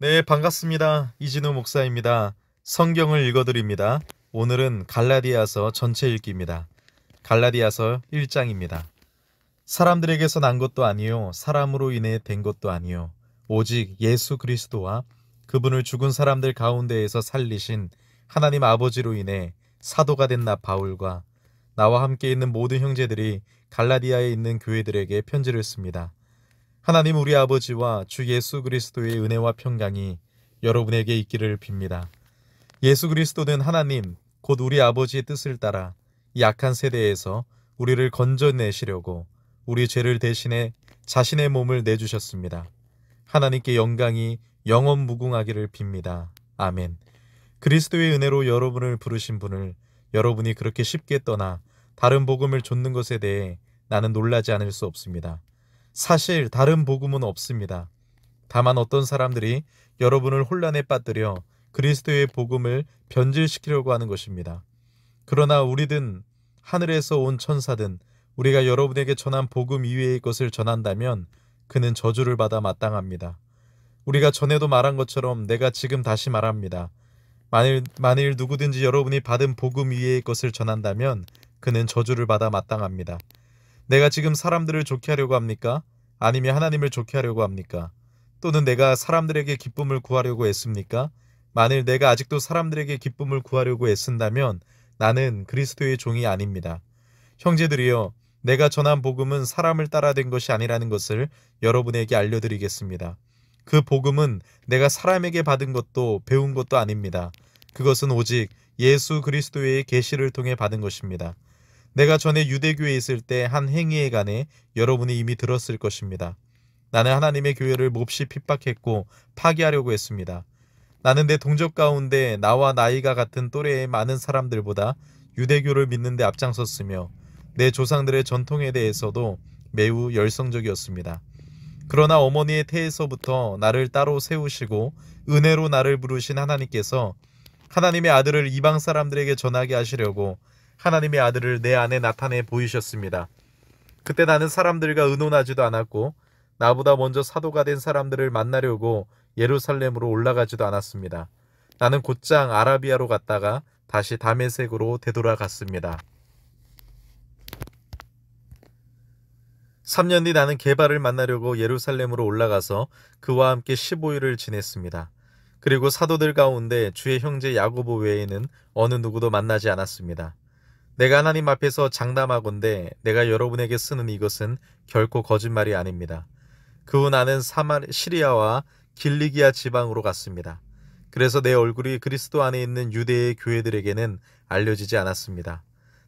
네, 반갑습니다. 이진우 목사입니다. 성경을 읽어드립니다. 오늘은 갈라디아서 전체 읽기입니다. 갈라디아서 1장입니다. 사람들에게서 난 것도 아니요 사람으로 인해 된 것도 아니요 오직 예수 그리스도와 그분을 죽은 사람들 가운데에서 살리신 하나님 아버지로 인해 사도가 된 나 바울과 나와 함께 있는 모든 형제들이 갈라디아에 있는 교회들에게 편지를 씁니다. 하나님 우리 아버지와 주 예수 그리스도의 은혜와 평강이 여러분에게 있기를 빕니다. 예수 그리스도는 하나님 곧 우리 아버지의 뜻을 따라 이 악한 세대에서 우리를 건져내시려고 우리 죄를 대신해 자신의 몸을 내주셨습니다. 하나님께 영광이 영원 무궁하기를 빕니다. 아멘. 그리스도의 은혜로 여러분을 부르신 분을 여러분이 그렇게 쉽게 떠나 다른 복음을 좇는 것에 대해 나는 놀라지 않을 수 없습니다. 사실 다른 복음은 없습니다. 다만 어떤 사람들이 여러분을 혼란에 빠뜨려 그리스도의 복음을 변질시키려고 하는 것입니다. 그러나 우리든 하늘에서 온 천사든 우리가 여러분에게 전한 복음 이외의 것을 전한다면 그는 저주를 받아 마땅합니다. 우리가 전에도 말한 것처럼 내가 지금 다시 말합니다. 만일 누구든지 여러분이 받은 복음 이외의 것을 전한다면 그는 저주를 받아 마땅합니다. 내가 지금 사람들을 좋게 하려고 합니까? 아니면 하나님을 좋게 하려고 합니까? 또는 내가 사람들에게 기쁨을 구하려고 애씁니까? 만일 내가 아직도 사람들에게 기쁨을 구하려고 애쓴다면 나는 그리스도의 종이 아닙니다. 형제들이여, 내가 전한 복음은 사람을 따라 된 것이 아니라는 것을 여러분에게 알려드리겠습니다. 그 복음은 내가 사람에게 받은 것도 배운 것도 아닙니다. 그것은 오직 예수 그리스도의 계시를 통해 받은 것입니다. 내가 전에 유대교에 있을 때 한 행위에 관해 여러분이 이미 들었을 것입니다. 나는 하나님의 교회를 몹시 핍박했고 파괴하려고 했습니다. 나는 내 동족 가운데 나와 나이가 같은 또래의 많은 사람들보다 유대교를 믿는 데 앞장섰으며 내 조상들의 전통에 대해서도 매우 열성적이었습니다. 그러나 어머니의 태에서부터 나를 따로 세우시고 은혜로 나를 부르신 하나님께서 하나님의 아들을 이방 사람들에게 전하게 하시려고 하나님의 아들을 내 안에 나타내 보이셨습니다. 그때 나는 사람들과 의논하지도 않았고 나보다 먼저 사도가 된 사람들을 만나려고 예루살렘으로 올라가지도 않았습니다. 나는 곧장 아라비아로 갔다가 다시 다메섹으로 되돌아갔습니다. 3년 뒤 나는 게바를 만나려고 예루살렘으로 올라가서 그와 함께 15일을 지냈습니다. 그리고 사도들 가운데 주의 형제 야고보 외에는 어느 누구도 만나지 않았습니다. 내가 하나님 앞에서 장담하건대 내가 여러분에게 쓰는 이것은 결코 거짓말이 아닙니다. 그 후 나는 시리아와 길리기아 지방으로 갔습니다. 그래서 내 얼굴이 그리스도 안에 있는 유대의 교회들에게는 알려지지 않았습니다.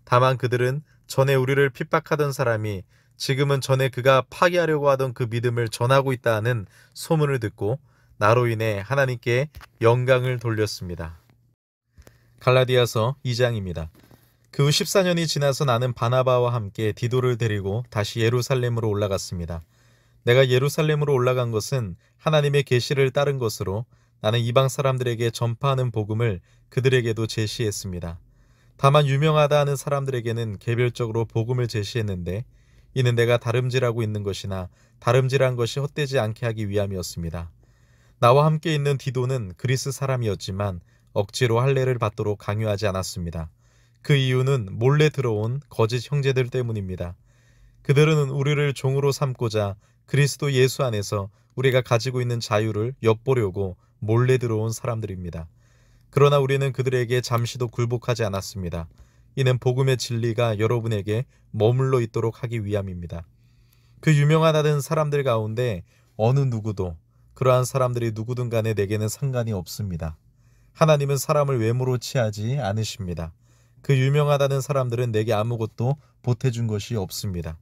다만 그들은 전에 우리를 핍박하던 사람이 지금은 전에 그가 파괴하려고 하던 그 믿음을 전하고 있다는 소문을 듣고 나로 인해 하나님께 영광을 돌렸습니다. 갈라디아서 2장입니다. 그 후 14년이 지나서 나는 바나바와 함께 디도를 데리고 다시 예루살렘으로 올라갔습니다. 내가 예루살렘으로 올라간 것은 하나님의 계시를 따른 것으로 나는 이방 사람들에게 전파하는 복음을 그들에게도 제시했습니다. 다만 유명하다 하는 사람들에게는 개별적으로 복음을 제시했는데 이는 내가 다름질하고 있는 것이나 다름질한 것이 헛되지 않게 하기 위함이었습니다. 나와 함께 있는 디도는 그리스 사람이었지만 억지로 할례를 받도록 강요하지 않았습니다. 그 이유는 몰래 들어온 거짓 형제들 때문입니다. 그들은 우리를 종으로 삼고자 그리스도 예수 안에서 우리가 가지고 있는 자유를 엿보려고 몰래 들어온 사람들입니다. 그러나 우리는 그들에게 잠시도 굴복하지 않았습니다. 이는 복음의 진리가 여러분에게 머물러 있도록 하기 위함입니다. 그 유명하다는 사람들 가운데 어느 누구도 그러한 사람들이 누구든 간에 내게는 상관이 없습니다. 하나님은 사람을 외모로 취하지 않으십니다. 그 유명하다는 사람들은 내게 아무것도 보태준 것이 없습니다.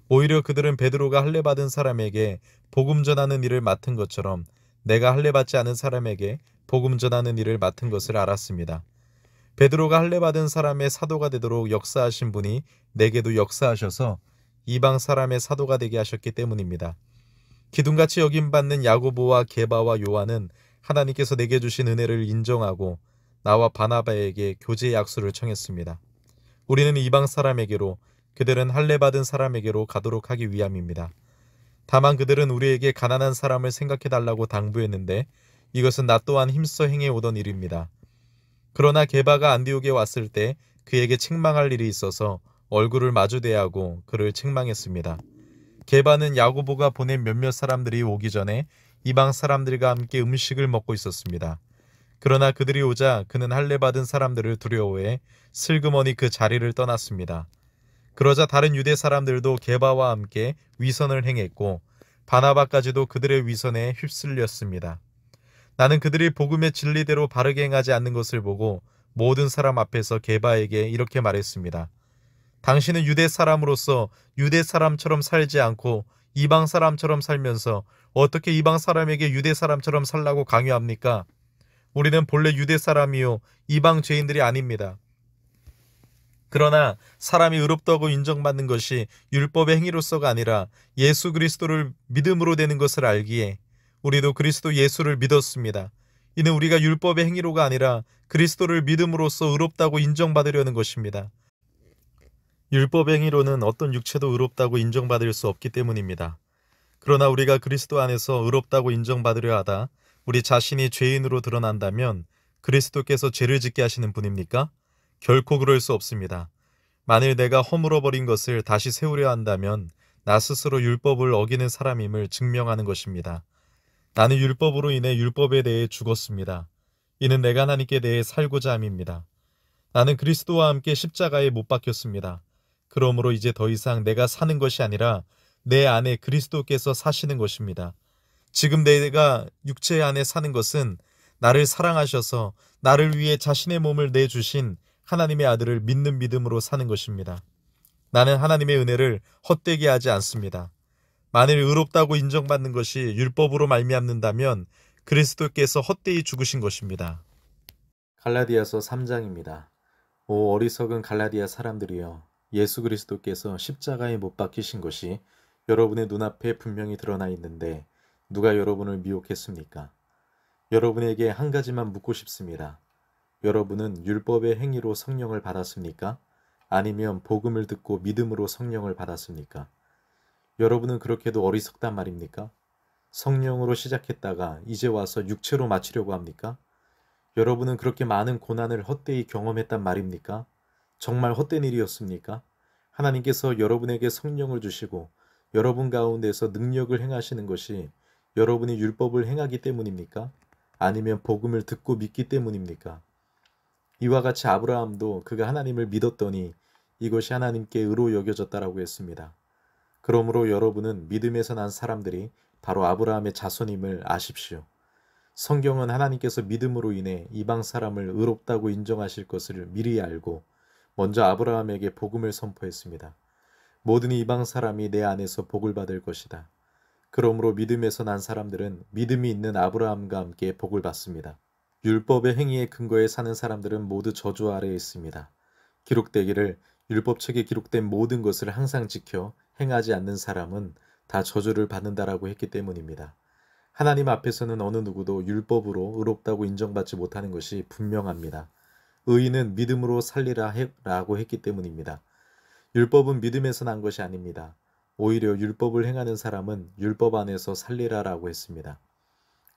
오히려 그들은 베드로가 할례받은 사람에게 복음 전하는 일을 맡은 것처럼 내가 할례받지 않은 사람에게 복음 전하는 일을 맡은 것을 알았습니다. 베드로가 할례받은 사람의 사도가 되도록 역사하신 분이 내게도 역사하셔서 이방 사람의 사도가 되게 하셨기 때문입니다. 기둥같이 여김받는 야고보와 게바와 요한은 하나님께서 내게 주신 은혜를 인정하고 나와 바나바에게 교제 약수를 청했습니다. 우리는 이방 사람에게로 그들은 할례받은 사람에게로 가도록 하기 위함입니다. 다만 그들은 우리에게 가난한 사람을 생각해달라고 당부했는데 이것은 나 또한 힘써 행해오던 일입니다. 그러나 게바가 안디옥에 왔을 때 그에게 책망할 일이 있어서 얼굴을 마주대야 하고 그를 책망했습니다. 게바는 야고보가 보낸 몇몇 사람들이 오기 전에 이방 사람들과 함께 음식을 먹고 있었습니다. 그러나 그들이 오자 그는 할례 받은 사람들을 두려워해 슬그머니 그 자리를 떠났습니다. 그러자 다른 유대 사람들도 게바와 함께 위선을 행했고 바나바까지도 그들의 위선에 휩쓸렸습니다. 나는 그들이 복음의 진리대로 바르게 행하지 않는 것을 보고 모든 사람 앞에서 게바에게 이렇게 말했습니다. 당신은 유대 사람으로서 유대 사람처럼 살지 않고 이방 사람처럼 살면서 어떻게 이방 사람에게 유대 사람처럼 살라고 강요합니까? 우리는 본래 유대 사람이요 이방 죄인들이 아닙니다. 그러나 사람이 의롭다고 인정받는 것이 율법의 행위로서가 아니라 예수 그리스도를 믿음으로 되는 것을 알기에 우리도 그리스도 예수를 믿었습니다. 이는 우리가 율법의 행위로가 아니라 그리스도를 믿음으로써 의롭다고 인정받으려는 것입니다. 율법의 행위로는 어떤 육체도 의롭다고 인정받을 수 없기 때문입니다. 그러나 우리가 그리스도 안에서 의롭다고 인정받으려 하다 우리 자신이 죄인으로 드러난다면 그리스도께서 죄를 짓게 하시는 분입니까? 결코 그럴 수 없습니다. 만일 내가 허물어버린 것을 다시 세우려 한다면 나 스스로 율법을 어기는 사람임을 증명하는 것입니다. 나는 율법으로 인해 율법에 대해 죽었습니다. 이는 내가 하나님께 대해 살고자 함입니다. 나는 그리스도와 함께 십자가에 못 박혔습니다. 그러므로 이제 더 이상 내가 사는 것이 아니라 내 안에 그리스도께서 사시는 것입니다. 지금 내가 육체 안에 사는 것은 나를 사랑하셔서 나를 위해 자신의 몸을 내주신 하나님의 아들을 믿는 믿음으로 사는 것입니다. 나는 하나님의 은혜를 헛되게 하지 않습니다. 만일 의롭다고 인정받는 것이 율법으로 말미암는다면 그리스도께서 헛되이 죽으신 것입니다. 갈라디아서 3장입니다. 오 어리석은 갈라디아 사람들이여, 예수 그리스도께서 십자가에 못 박히신 것이 여러분의 눈앞에 분명히 드러나 있는데 누가 여러분을 미혹했습니까? 여러분에게 한 가지만 묻고 싶습니다. 여러분은 율법의 행위로 성령을 받았습니까? 아니면 복음을 듣고 믿음으로 성령을 받았습니까? 여러분은 그렇게도 어리석단 말입니까? 성령으로 시작했다가 이제 와서 육체로 마치려고 합니까? 여러분은 그렇게 많은 고난을 헛되이 경험했단 말입니까? 정말 헛된 일이었습니까? 하나님께서 여러분에게 성령을 주시고 여러분 가운데서 능력을 행하시는 것이 여러분이 율법을 행하기 때문입니까? 아니면 복음을 듣고 믿기 때문입니까? 이와 같이 아브라함도 그가 하나님을 믿었더니 이것이 하나님께 의로 여겨졌다라고 했습니다. 그러므로 여러분은 믿음에서 난 사람들이 바로 아브라함의 자손임을 아십시오. 성경은 하나님께서 믿음으로 인해 이방 사람을 의롭다고 인정하실 것을 미리 알고 먼저 아브라함에게 복음을 선포했습니다. 모든 이방 사람이 내 안에서 복을 받을 것이다. 그러므로 믿음에서 난 사람들은 믿음이 있는 아브라함과 함께 복을 받습니다. 율법의 행위에 근거해 사는 사람들은 모두 저주 아래에 있습니다. 기록되기를 율법책에 기록된 모든 것을 항상 지켜 행하지 않는 사람은 다 저주를 받는다라고 했기 때문입니다. 하나님 앞에서는 어느 누구도 율법으로 의롭다고 인정받지 못하는 것이 분명합니다. 의인은 믿음으로 살리라 라고 했기 때문입니다. 율법은 믿음에서 난 것이 아닙니다. 오히려 율법을 행하는 사람은 율법 안에서 살리라라고 했습니다.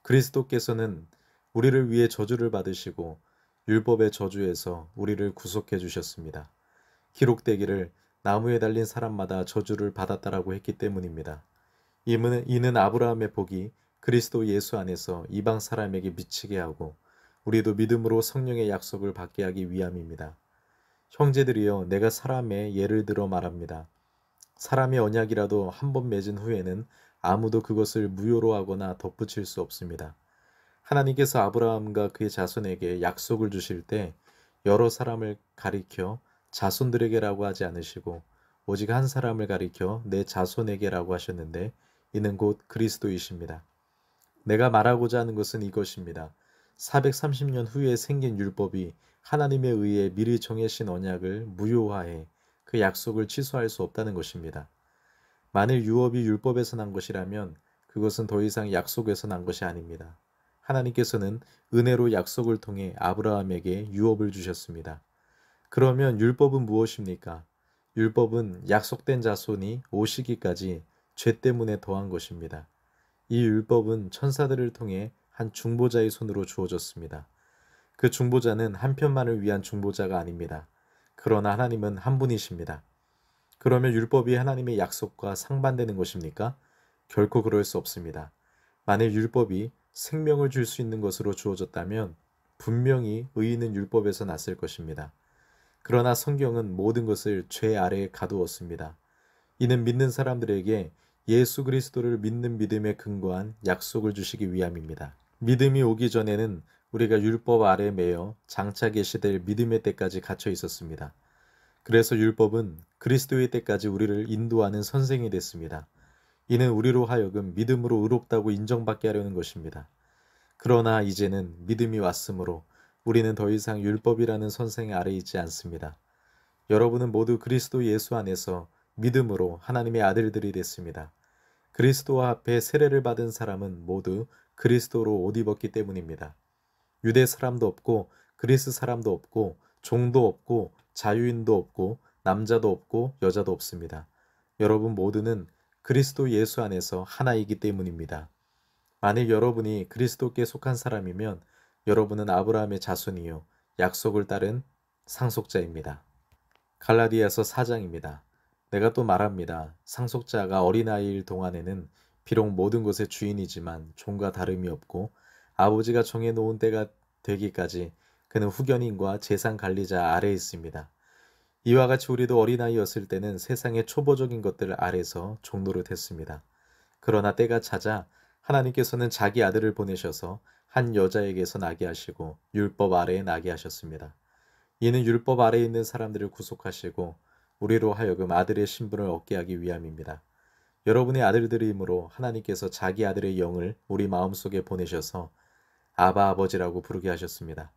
그리스도께서는 우리를 위해 저주를 받으시고 율법의 저주에서 우리를 구속해 주셨습니다. 기록되기를 나무에 달린 사람마다 저주를 받았다라고 했기 때문입니다. 이는 아브라함의 복이 그리스도 예수 안에서 이방 사람에게 미치게 하고 우리도 믿음으로 성령의 약속을 받게 하기 위함입니다. 형제들이여, 내가 사람의 예를 들어 말합니다. 사람의 언약이라도 한 번 맺은 후에는 아무도 그것을 무효로 하거나 덧붙일 수 없습니다. 하나님께서 아브라함과 그의 자손에게 약속을 주실 때 여러 사람을 가리켜 자손들에게라고 하지 않으시고 오직 한 사람을 가리켜 내 자손에게라고 하셨는데 이는 곧 그리스도이십니다. 내가 말하고자 하는 것은 이것입니다. 430년 후에 생긴 율법이 하나님에 의해 미리 정해진 언약을 무효화해 그 약속을 취소할 수 없다는 것입니다. 만일 유업이 율법에서 난 것이라면 그것은 더 이상 약속에서 난 것이 아닙니다. 하나님께서는 은혜로 약속을 통해 아브라함에게 유업을 주셨습니다. 그러면 율법은 무엇입니까? 율법은 약속된 자손이 오시기까지 죄 때문에 더한 것입니다. 이 율법은 천사들을 통해 한 중보자의 손으로 주어졌습니다. 그 중보자는 한 편만을 위한 중보자가 아닙니다. 그러나 하나님은 한 분이십니다. 그러면 율법이 하나님의 약속과 상반되는 것입니까? 결코 그럴 수 없습니다. 만일 율법이 생명을 줄 수 있는 것으로 주어졌다면 분명히 의인은 율법에서 났을 것입니다. 그러나 성경은 모든 것을 죄 아래에 가두었습니다. 이는 믿는 사람들에게 예수 그리스도를 믿는 믿음에 근거한 약속을 주시기 위함입니다. 믿음이 오기 전에는 우리가 율법 아래에 매여 장차 계시될 믿음의 때까지 갇혀 있었습니다. 그래서 율법은 그리스도의 때까지 우리를 인도하는 선생이 됐습니다. 이는 우리로 하여금 믿음으로 의롭다고 인정받게 하려는 것입니다. 그러나 이제는 믿음이 왔으므로 우리는 더 이상 율법이라는 선생 아래에 있지 않습니다. 여러분은 모두 그리스도 예수 안에서 믿음으로 하나님의 아들들이 됐습니다. 그리스도와 합해 세례를 받은 사람은 모두 그리스도로 옷 입었기 때문입니다. 유대 사람도 없고 그리스 사람도 없고 종도 없고 자유인도 없고 남자도 없고 여자도 없습니다. 여러분 모두는 그리스도 예수 안에서 하나이기 때문입니다. 만일 여러분이 그리스도께 속한 사람이면 여러분은 아브라함의 자손이요 약속을 따른 상속자입니다. 갈라디아서 4장입니다. 내가 또 말합니다. 상속자가 어린아이일 동안에는 비록 모든 것의 주인이지만 종과 다름이 없고 아버지가 정해놓은 때가 되기까지 그는 후견인과 재산 관리자 아래에 있습니다. 이와 같이 우리도 어린아이였을 때는 세상의 초보적인 것들 아래서 종노릇했습니다. 그러나 때가 차자 하나님께서는 자기 아들을 보내셔서 한 여자에게서 나게 하시고 율법 아래에 나게 하셨습니다. 이는 율법 아래에 있는 사람들을 구속하시고 우리로 하여금 아들의 신분을 얻게 하기 위함입니다. 여러분의 아들들이므로 하나님께서 자기 아들의 영을 우리 마음속에 보내셔서 아바 아버지라고 부르게 하셨습니다.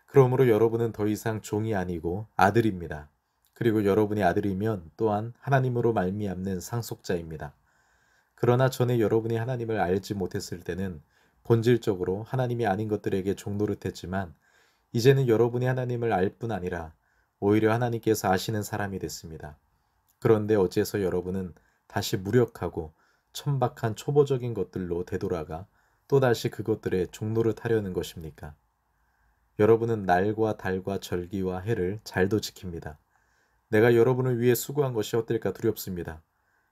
그러므로 여러분은 더 이상 종이 아니고 아들입니다. 그리고 여러분이 아들이면 또한 하나님으로 말미암는 상속자입니다. 그러나 전에 여러분이 하나님을 알지 못했을 때는 본질적으로 하나님이 아닌 것들에게 종노릇했지만 이제는 여러분이 하나님을 알 뿐 아니라 오히려 하나님께서 아시는 사람이 됐습니다. 그런데 어째서 여러분은 다시 무력하고 천박한 초보적인 것들로 되돌아가 또다시 그것들에 종노릇하려는 것입니까? 여러분은 날과 달과 절기와 해를 잘도 지킵니다. 내가 여러분을 위해 수고한 것이 어떨까 두렵습니다.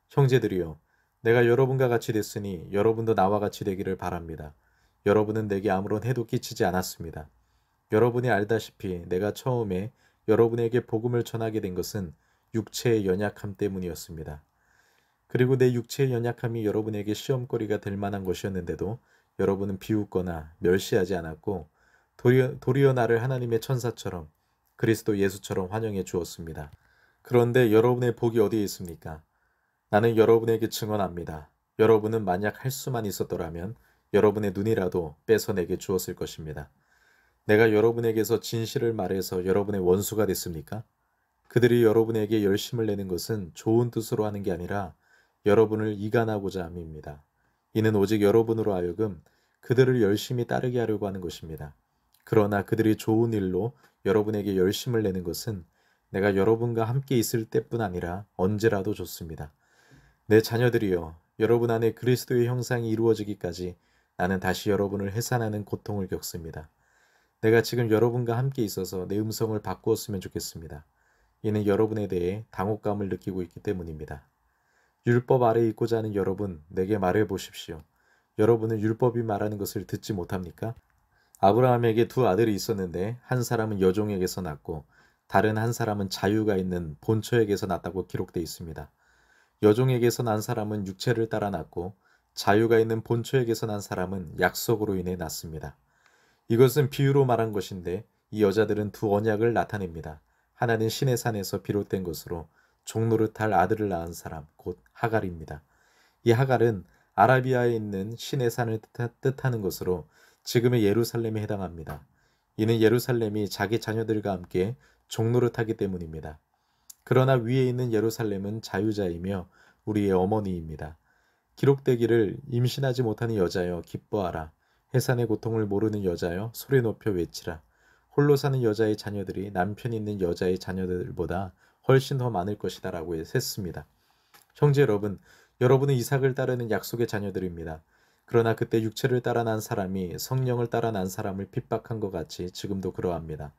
형제들이여, 내가 여러분과 같이 됐으니 여러분도 나와 같이 되기를 바랍니다. 여러분은 내게 아무런 해도 끼치지 않았습니다. 여러분이 알다시피 내가 처음에 여러분에게 복음을 전하게 된 것은 육체의 연약함 때문이었습니다. 그리고 내 육체의 연약함이 여러분에게 시험거리가 될 만한 것이었는데도 여러분은 비웃거나 멸시하지 않았고 도리어 나를 하나님의 천사처럼 그리스도 예수처럼 환영해 주었습니다. 그런데 여러분의 복이 어디에 있습니까? 나는 여러분에게 증언합니다. 여러분은 만약 할 수만 있었더라면 여러분의 눈이라도 빼서 내게 주었을 것입니다. 내가 여러분에게서 진실을 말해서 여러분의 원수가 됐습니까? 그들이 여러분에게 열심을 내는 것은 좋은 뜻으로 하는 게 아니라 여러분을 이간하고자 함입니다. 이는 오직 여러분으로 하여금 그들을 열심히 따르게 하려고 하는 것입니다. 그러나 그들이 좋은 일로 여러분에게 열심을 내는 것은 내가 여러분과 함께 있을 때뿐 아니라 언제라도 좋습니다. 내 자녀들이여, 여러분 안에 그리스도의 형상이 이루어지기까지 나는 다시 여러분을 해산하는 고통을 겪습니다. 내가 지금 여러분과 함께 있어서 내 음성을 바꾸었으면 좋겠습니다. 이는 여러분에 대해 당혹감을 느끼고 있기 때문입니다. 율법 아래에 있고자 하는 여러분, 내게 말해 보십시오. 여러분은 율법이 말하는 것을 듣지 못합니까? 아브라함에게 두 아들이 있었는데 한 사람은 여종에게서 낳고 다른 한 사람은 자유가 있는 본처에게서 낳았다고 기록되어 있습니다. 여종에게서 난 사람은 육체를 따라 낳고 자유가 있는 본처에게서 난 사람은 약속으로 인해 낳습니다. 이것은 비유로 말한 것인데 이 여자들은 두 언약을 나타냅니다. 하나는 신의 산에서 비롯된 것으로 종노릇할 아들을 낳은 사람, 곧 하갈입니다. 이 하갈은 아라비아에 있는 신의 산을 뜻하는 것으로 지금의 예루살렘에 해당합니다. 이는 예루살렘이 자기 자녀들과 함께 종노릇하기 때문입니다. 그러나 위에 있는 예루살렘은 자유자이며 우리의 어머니입니다. 기록되기를 임신하지 못하는 여자여 기뻐하라. 해산의 고통을 모르는 여자여 소리 높여 외치라. 홀로 사는 여자의 자녀들이 남편 있는 여자의 자녀들보다 훨씬 더 많을 것이다 라고 했습니다. 형제 여러분, 여러분은 이삭을 따르는 약속의 자녀들입니다. 그러나 그때 육체를 따라 난 사람이 성령을 따라 난 사람을 핍박한 것 같이 지금도 그러합니다.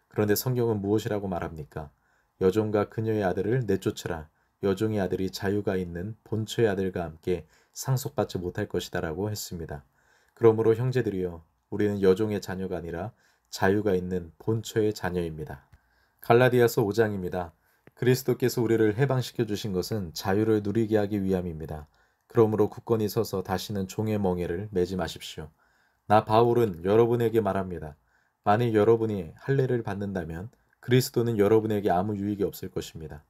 그런데 성경은 무엇이라고 말합니까? 여종과 그녀의 아들을 내쫓으라. 여종의 아들이 자유가 있는 본처의 아들과 함께 상속받지 못할 것이다라고 했습니다. 그러므로 형제들이여, 우리는 여종의 자녀가 아니라 자유가 있는 본처의 자녀입니다. 갈라디아서 5장입니다. 그리스도께서 우리를 해방시켜 주신 것은 자유를 누리게 하기 위함입니다. 그러므로 굳건히 서서 다시는 종의 멍에를 매지 마십시오. 나 바울은 여러분에게 말합니다. 만일 여러분이 할례를 받는다면 그리스도는 여러분에게 아무 유익이 없을 것입니다.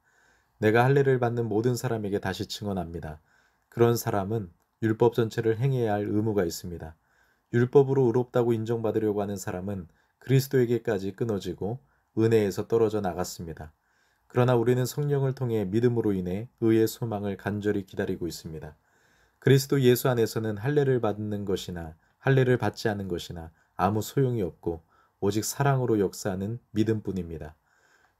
내가 할례를 받는 모든 사람에게 다시 증언합니다. 그런 사람은 율법 전체를 행해야 할 의무가 있습니다. 율법으로 의롭다고 인정받으려고 하는 사람은 그리스도에게까지 끊어지고 은혜에서 떨어져 나갔습니다. 그러나 우리는 성령을 통해 믿음으로 인해 의의 소망을 간절히 기다리고 있습니다. 그리스도 예수 안에서는 할례를 받는 것이나 할례를 받지 않는 것이나 아무 소용이 없고 오직 사랑으로 역사하는 믿음뿐입니다.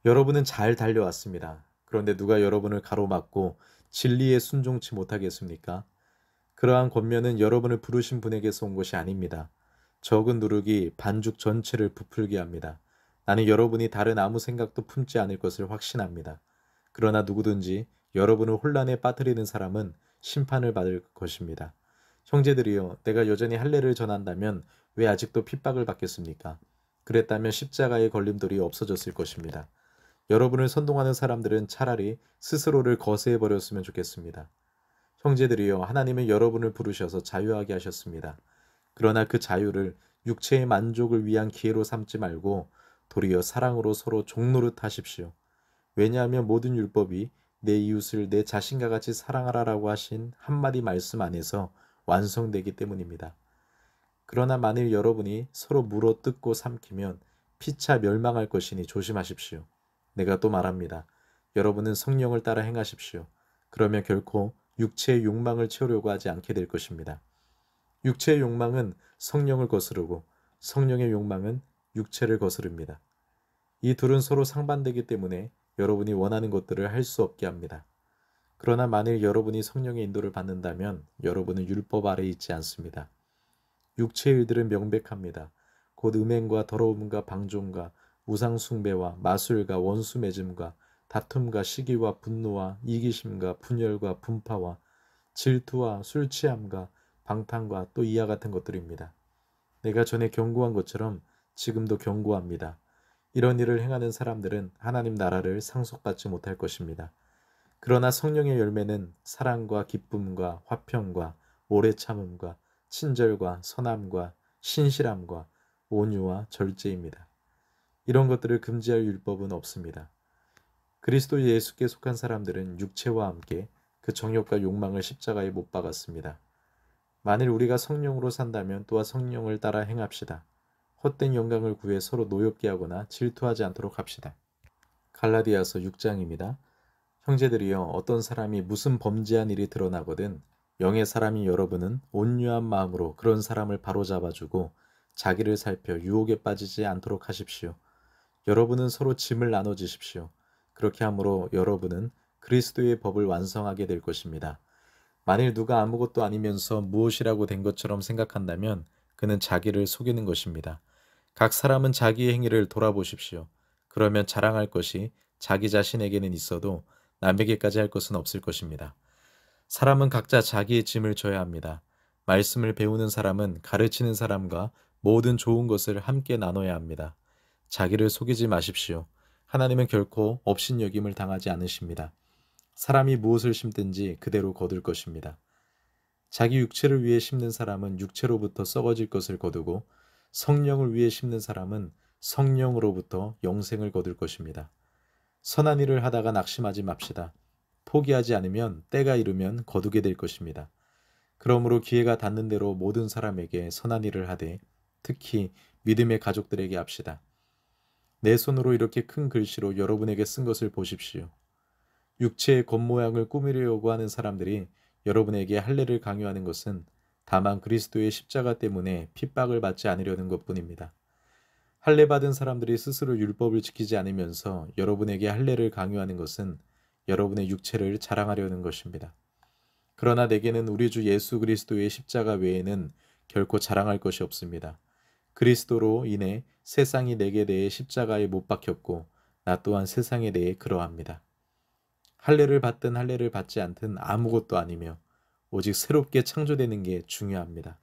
여러분은 잘 달려왔습니다. 그런데 누가 여러분을 가로막고 진리에 순종치 못하겠습니까? 그러한 권면은 여러분을 부르신 분에게서 온 것이 아닙니다. 적은 누룩이 반죽 전체를 부풀게 합니다. 나는 여러분이 다른 아무 생각도 품지 않을 것을 확신합니다. 그러나 누구든지 여러분을 혼란에 빠뜨리는 사람은 심판을 받을 것입니다. 형제들이여, 내가 여전히 할례를 전한다면 왜 아직도 핍박을 받겠습니까? 그랬다면 십자가의 걸림돌이 없어졌을 것입니다. 여러분을 선동하는 사람들은 차라리 스스로를 거스해 버렸으면 좋겠습니다. 형제들이여, 하나님은 여러분을 부르셔서 자유하게 하셨습니다. 그러나 그 자유를 육체의 만족을 위한 기회로 삼지 말고 도리어 사랑으로 서로 종노릇 하십시오. 왜냐하면 모든 율법이 내 이웃을 내 자신과 같이 사랑하라라고 하신 한마디 말씀 안에서 완성되기 때문입니다. 그러나 만일 여러분이 서로 물어뜯고 삼키면 피차 멸망할 것이니 조심하십시오. 내가 또 말합니다. 여러분은 성령을 따라 행하십시오. 그러면 결코 육체의 욕망을 채우려고 하지 않게 될 것입니다. 육체의 욕망은 성령을 거스르고 성령의 욕망은 육체를 거스릅니다. 이 둘은 서로 상반되기 때문에 여러분이 원하는 것들을 할 수 없게 합니다. 그러나 만일 여러분이 성령의 인도를 받는다면 여러분은 율법 아래에 있지 않습니다. 육체의 일들은 명백합니다. 곧 음행과 더러움과 방종과 우상숭배와 마술과 원수 맺음과 다툼과 시기와 분노와 이기심과 분열과 분파와 질투와 술 취함과 방탕과 또 이와 같은 것들입니다. 내가 전에 경고한 것처럼 지금도 경고합니다. 이런 일을 행하는 사람들은 하나님 나라를 상속받지 못할 것입니다. 그러나 성령의 열매는 사랑과 기쁨과 화평과 오래 참음과 친절과 선함과 신실함과 온유와 절제입니다. 이런 것들을 금지할 율법은 없습니다. 그리스도 예수께 속한 사람들은 육체와 함께 그 정욕과 욕망을 십자가에 못 박았습니다. 만일 우리가 성령으로 산다면 또한 성령을 따라 행합시다. 헛된 영광을 구해 서로 노엽게 하거나 질투하지 않도록 합시다. 갈라디아서 6장입니다. 형제들이여, 어떤 사람이 무슨 범죄한 일이 드러나거든 영의 사람이 여러분은 온유한 마음으로 그런 사람을 바로잡아주고 자기를 살펴 유혹에 빠지지 않도록 하십시오. 여러분은 서로 짐을 나눠주십시오. 그렇게 함으로 여러분은 그리스도의 법을 완성하게 될 것입니다. 만일 누가 아무것도 아니면서 무엇이라고 된 것처럼 생각한다면 그는 자기를 속이는 것입니다. 각 사람은 자기의 행위를 돌아보십시오. 그러면 자랑할 것이 자기 자신에게는 있어도 남에게까지 할 것은 없을 것입니다. 사람은 각자 자기의 짐을 져야 합니다. 말씀을 배우는 사람은 가르치는 사람과 모든 좋은 것을 함께 나눠야 합니다. 자기를 속이지 마십시오. 하나님은 결코 업신여김을 당하지 않으십니다. 사람이 무엇을 심든지 그대로 거둘 것입니다. 자기 육체를 위해 심는 사람은 육체로부터 썩어질 것을 거두고 성령을 위해 심는 사람은 성령으로부터 영생을 거둘 것입니다. 선한 일을 하다가 낙심하지 맙시다. 포기하지 않으면 때가 이르면 거두게 될 것입니다. 그러므로 기회가 닿는 대로 모든 사람에게 선한 일을 하되 특히 믿음의 가족들에게 합시다. 내 손으로 이렇게 큰 글씨로 여러분에게 쓴 것을 보십시오. 육체의 겉모양을 꾸미려고 하는 사람들이 여러분에게 할례를 강요하는 것은 다만 그리스도의 십자가 때문에 핍박을 받지 않으려는 것뿐입니다. 할례 받은 사람들이 스스로 율법을 지키지 않으면서 여러분에게 할례를 강요하는 것은 여러분의 육체를 자랑하려는 것입니다. 그러나 내게는 우리 주 예수 그리스도의 십자가 외에는 결코 자랑할 것이 없습니다. 그리스도로 인해 세상이 내게 대해 십자가에 못 박혔고 나 또한 세상에 대해 그러합니다. 할례를 받든 할례를 받지 않든 아무것도 아니며 오직 새롭게 창조되는 게 중요합니다.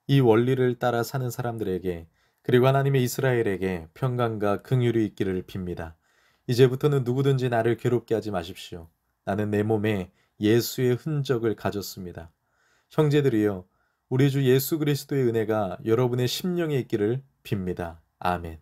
이 원리를 따라 사는 사람들에게 그리고 하나님의 이스라엘에게 평강과 긍휼이 있기를 빕니다. 이제부터는 누구든지 나를 괴롭게 하지 마십시오. 나는 내 몸에 예수의 흔적을 가졌습니다. 형제들이여, 우리 주 예수 그리스도의 은혜가 여러분의 심령에 있기를 빕니다. 아멘.